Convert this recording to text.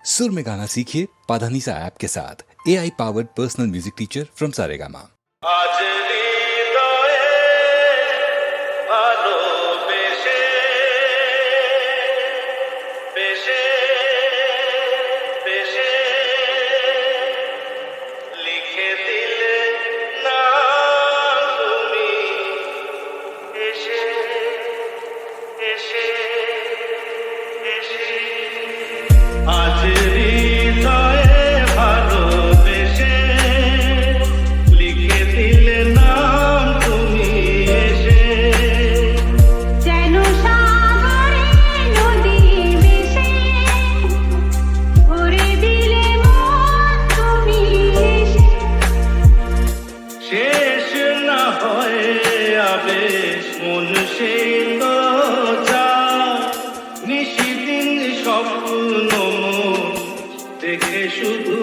सुर में गाना सीखिए पाधानीसा ऐप के साथ AI powered personal music teacher from Saregama. আজ হৃদয়ে ভালোবেসে বেশে বেশে লিখে দিলে না তুমি এসে এসে এসে আজ হৃদয়ে ভালোবেসে লিখে দিলে নাম তুমি এসে যেন সাগরে নদী মিশে ভরে দিলে মন তুমি এসে শেষ না হয় আবেশ মন সেই তো চায় নিশিদিন স্বপ্ন মন দেখে শুধু